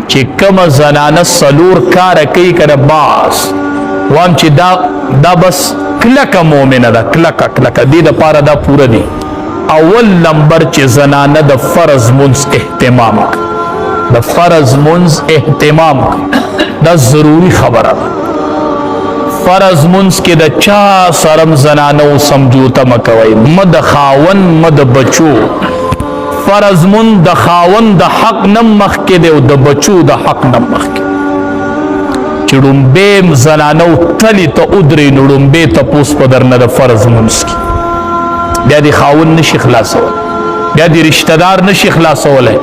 چې کوم زنانه سلور کار کوي کنه باس وام چې دا بس کلک مؤمنه ده کلک دې د پاره دا پوره دي اول نمبر چې زنانه د فرض منځ اهتمام د فرض منځ اهتمام دا ضروری خبره ده فرض منځ کې د چا سرم زنانو سمجوته مکوي مد خاون مد بچو فرض منځ د خاون د حق نم مخ کې دی او د بچو د حق نم مخ کې چړومبه زنانو تلی ته ادري نړومبه ته پوس په درنه د فرض منځ کې بیا دی خاون نشي خلاصول بیا دی رشتہ دار نشي خلاصولای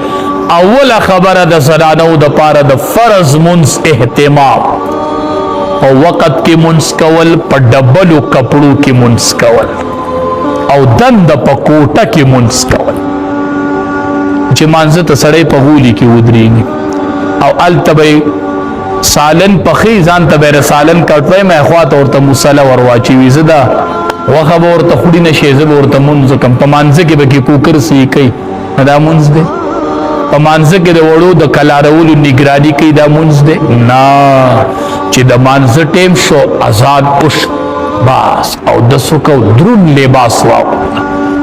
اوله خبره د زنانو د پاره د فرض منځ اهتمام او وقت کې منځ کول په ډبلو کپړو کې منځ کول او دند په کوټه کې منځ کول چې مانځه ته سړی په غولي کې ودرېږي او التبې سالن پخې ځان ته به سالن کټوي مې اخوات ورته مصلی ورواچي وي زدا وخه ورته خوري نشي زه ورته منځ کم په مانځه کې به کې کوکر سي کوي دا منځ دی په مانځه کې د وړو د کلارولو نگرانی کوي دا منځ دی نه چې د مانځه ټیم شو آزاد پوش باس او د سکو درون لباس واو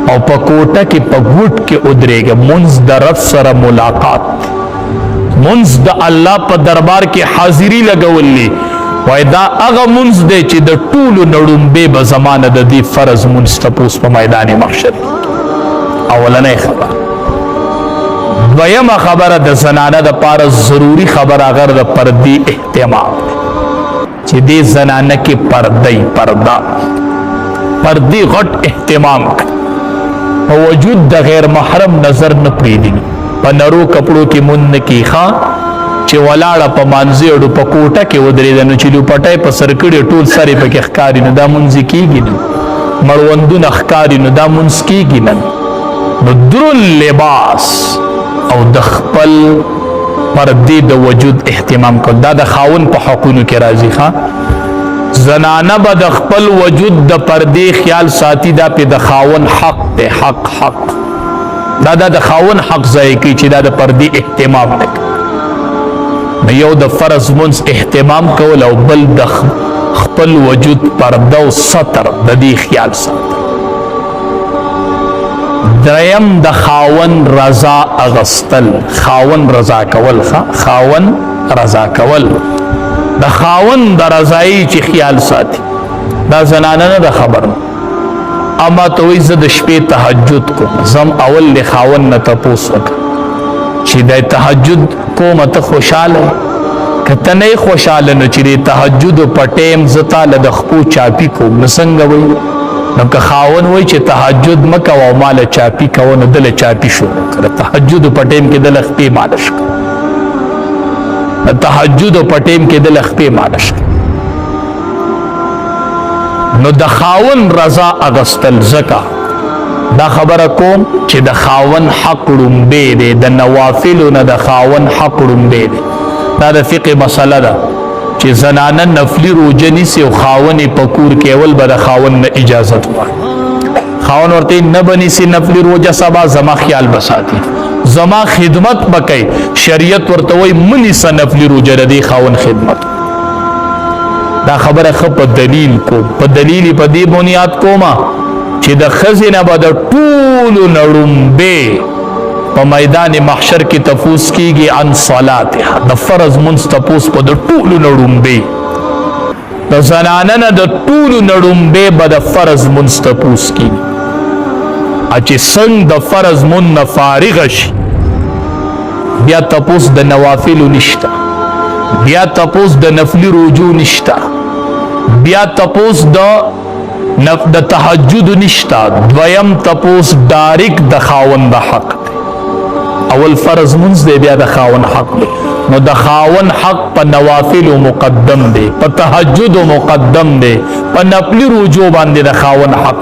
او په کوټه کې په ګوټ کې ودرېږي منځ د رب سره ملاقات منځ د الله په دربار کې حاضری لګولې وای دا هغه منځ دی چې د ټولو نړومبې به زمانه د دې فرض منځ تپوس په میدان محشر اولنۍ خبره دویمه خبره د زنانه د پاره ضروری خبره اگر د پردی اهتمام چې دې زنانه کې پردی غټ اهتمام په وجود د غیر محرم نظر نه پریږدي په نرو کپړو کې مون نه کیخا چې ولاړه په مانځي او په کوټه کې ودرېده نو چې لوپټای په سر کړي ټول سره پکې ښکاري نو دا مونځ کېږي نه مړوندونه ښکاري نو دا مونځ کېږي نه نو درون لباس او د خپل پردې د وجود اهتمام کول دا د خاون په حقونو کې راځي ښه زنانه به د خپل وجود د پردې خیال ساتي دا په د خاون حق دی حق دا د خاون حق ځای کوي چې دا د پردې اهتمام وکړي یو د فرض منځ اهتمام کول او بل د خپل وجود پرده او ستر د دې خیال ساتل دریم د خاون رضا اغستل خاون رضا کول خاون رضا کول د خاون د رضایي چې خیال ساتي دا زنانه نه د خبر اما توي زه د شپې تهجد کوم زم اول له خاون نه تپوس وکړم چې د تهجد کوم ته خوشاله کته نه خوشاله نو چې تهجد په ټیم زتا له د خپو چاپی کوم څنګه وای نو که خاون وای چې تهجد مکه او مال چاپی کو نو دل چاپی شو کړه تهجد په ټیم کې دل خپې مالش تهجد په ټیم کې دل خپې مالش نو د خاون رضا اغستل زکا دا خبره کوم چې د خاون حق لومبه دی د نوافلو نه د خاون حق لومبه دی دا د فقه مسله ده چې زنانه نفلی روزه نیسي او خاون په کور کې اول به د خاون نه اجازه غواړي خاون ورته نه بنيسي نفلی روزه سبا زما خیال بساتي زما خدمت بکای شریعت ورته وای منی سنفلی روزه د خاون خدمت دا خبره خپ دلیل کو په دلیل په دې بنیاد کوما چې د خزینه به د ټولو نړومبه په میدان محشر کې تفوس کیږي عن صلاتها د فرض منځ تفوس په د ټولو نړومبه د زنانه نه د ټولو نړومبه به د فرض منځ تفوس کیږي چې څنګه د فرض منځ فارغ شي بیا تفوس د نوافل نشته بیا تفوس د نفلی رجوع نشته بیا تپوس د تهجد نشتا دویم تپوس ډایرک د خاوند حق دی اول فرض منځ دی بیا د خاوند حق دی نو د خاوند حق په نوافل مقدم دی په تهجد مقدم دی په نفلی رجوع باندې د خاوند حق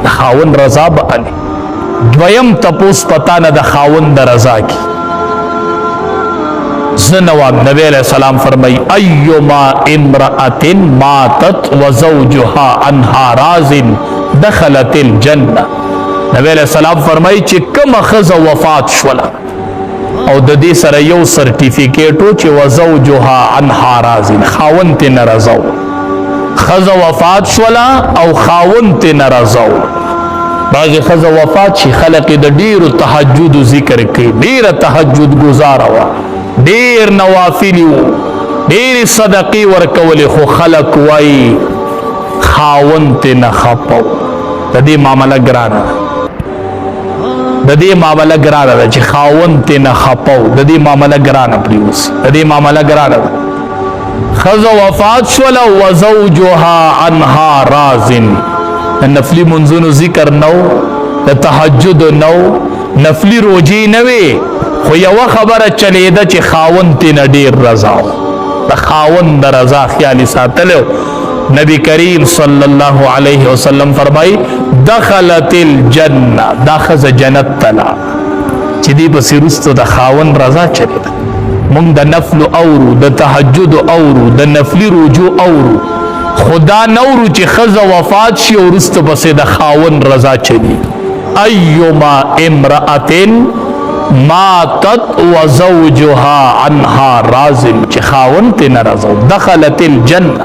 د خاوند رضا باندې دویم تپوس پتا نه د خاوند د رضا کی زنواب نبی علیہ السلام فرمائی ایما امرأت ماتت وزوجها عنها راز دخلت الجنہ نبی علیہ السلام فرمائی چې کم خزه وفات شولا او د دې سره یو سرټیفیکیټ و چې وزوجها عنها راض خاوند ته ناراضو خزه وفات شولا او خاوند ته ناراضو بعضې ښځه وفات شي خلق د ډېرو تهجد ذکر کوي ډېره تهجد ګزاره وه ډېر نوافلي وو ډېرې صدقې ورکولې خو خلق وایي خاوند ته نه خپه د دې معامله ګرانه د دې معامله ګرانه ده چې خاوند ته نه خپه د دې معامله ګرانه پرېوځي د دې معامله ګرانه ده ښځه وفات شوله وزوجها عنها راض د نفلي منځونو ذکر نو د تهجد نو نفلي روجې نه وې خو یوه خبره چلېده چې خاوند ترې نه ډېر رضا و د خاوند د رضا خیال یې ساتلی نبی کریم صلی الله علیه وسلم فرمایي دخلت الجنه دا ښځه جنت ته لاړه چې دې پسې وروسته د خاوند رضا چلېده موږ د نفلو اورو د تهجد اورو د نفلي روجو اورو خدا نورو چې ښځه وفات شي او وروسته پسې د خاوند رضا چلی ایما امرأة ماتت وزوجها عنها راض چې خاوند ته نه رضا دخلت الجنه